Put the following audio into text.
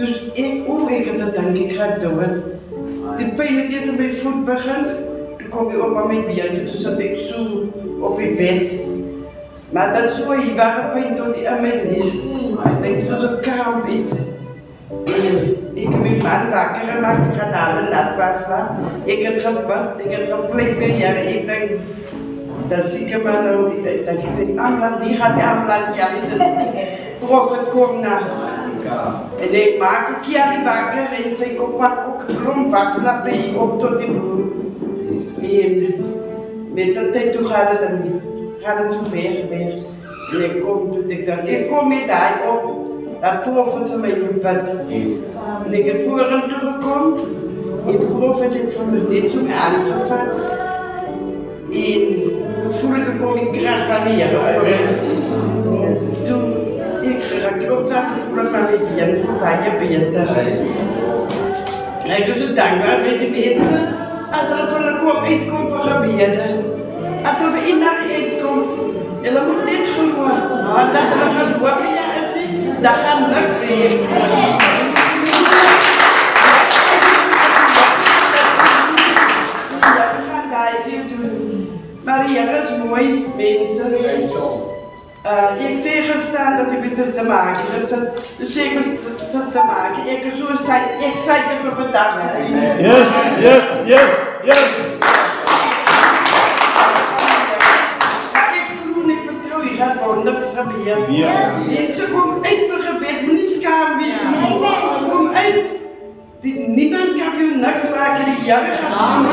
Dus ik dat denk ik ga doen. De pijn het eerst op mijn voet begint, toen kom je op aan mijn benen, dus zat ik zo op je bed. Maar dat is zo, je waren pijn door die aan mijn nis. Ik denk zo zo'n kramp iets. Ik heb mijn man wakker gemaakt, ze gaat aan de natwas slaan. Ik heb gebad, ik heb gepleegd bij jaren. Ik denk, dat zieke man nou, ik denk, ambulance, wie gaat die ambulance? Ja, is het profet komt naar. En ik maak het hier wakker en zei ik op ook klomp was naar bij op tot die broer. En met de tijd toe gaat het dan niet. Gaat het zo weer. En ik kom toen ik dacht, ik kom met hij op. Dat profet van mij op bed. En ik heb voor hem toegekomen. En de profet heeft van me net zo aangevangen. En toen voelde ik een kracht van hier. Toen ik raakte op dat voelde ik maar met benen voorbij beter. Ik ben zo dankbaar bij de mensen. Als er van een uitkomt voor gebeden. Als er in naar uitkomt. En dat moet niet gewoon. Want dat er een woord van jou is, dat gaat lukt weer. Ja, we gaan daar even doen. Maria is mooi, mensen. Ik zeg gestaan dat ik met te maken is. Dus ik met te maken. Ik zei dat we vandaag zijn. Yes. Maar ik geloof, ik vertrouw je gaat wonderen gebeuren. Ze komen uit voor gebed, moet niet schaam wezen. Kom uit. Niemand kan veel nachts maken die jaren gaat doen.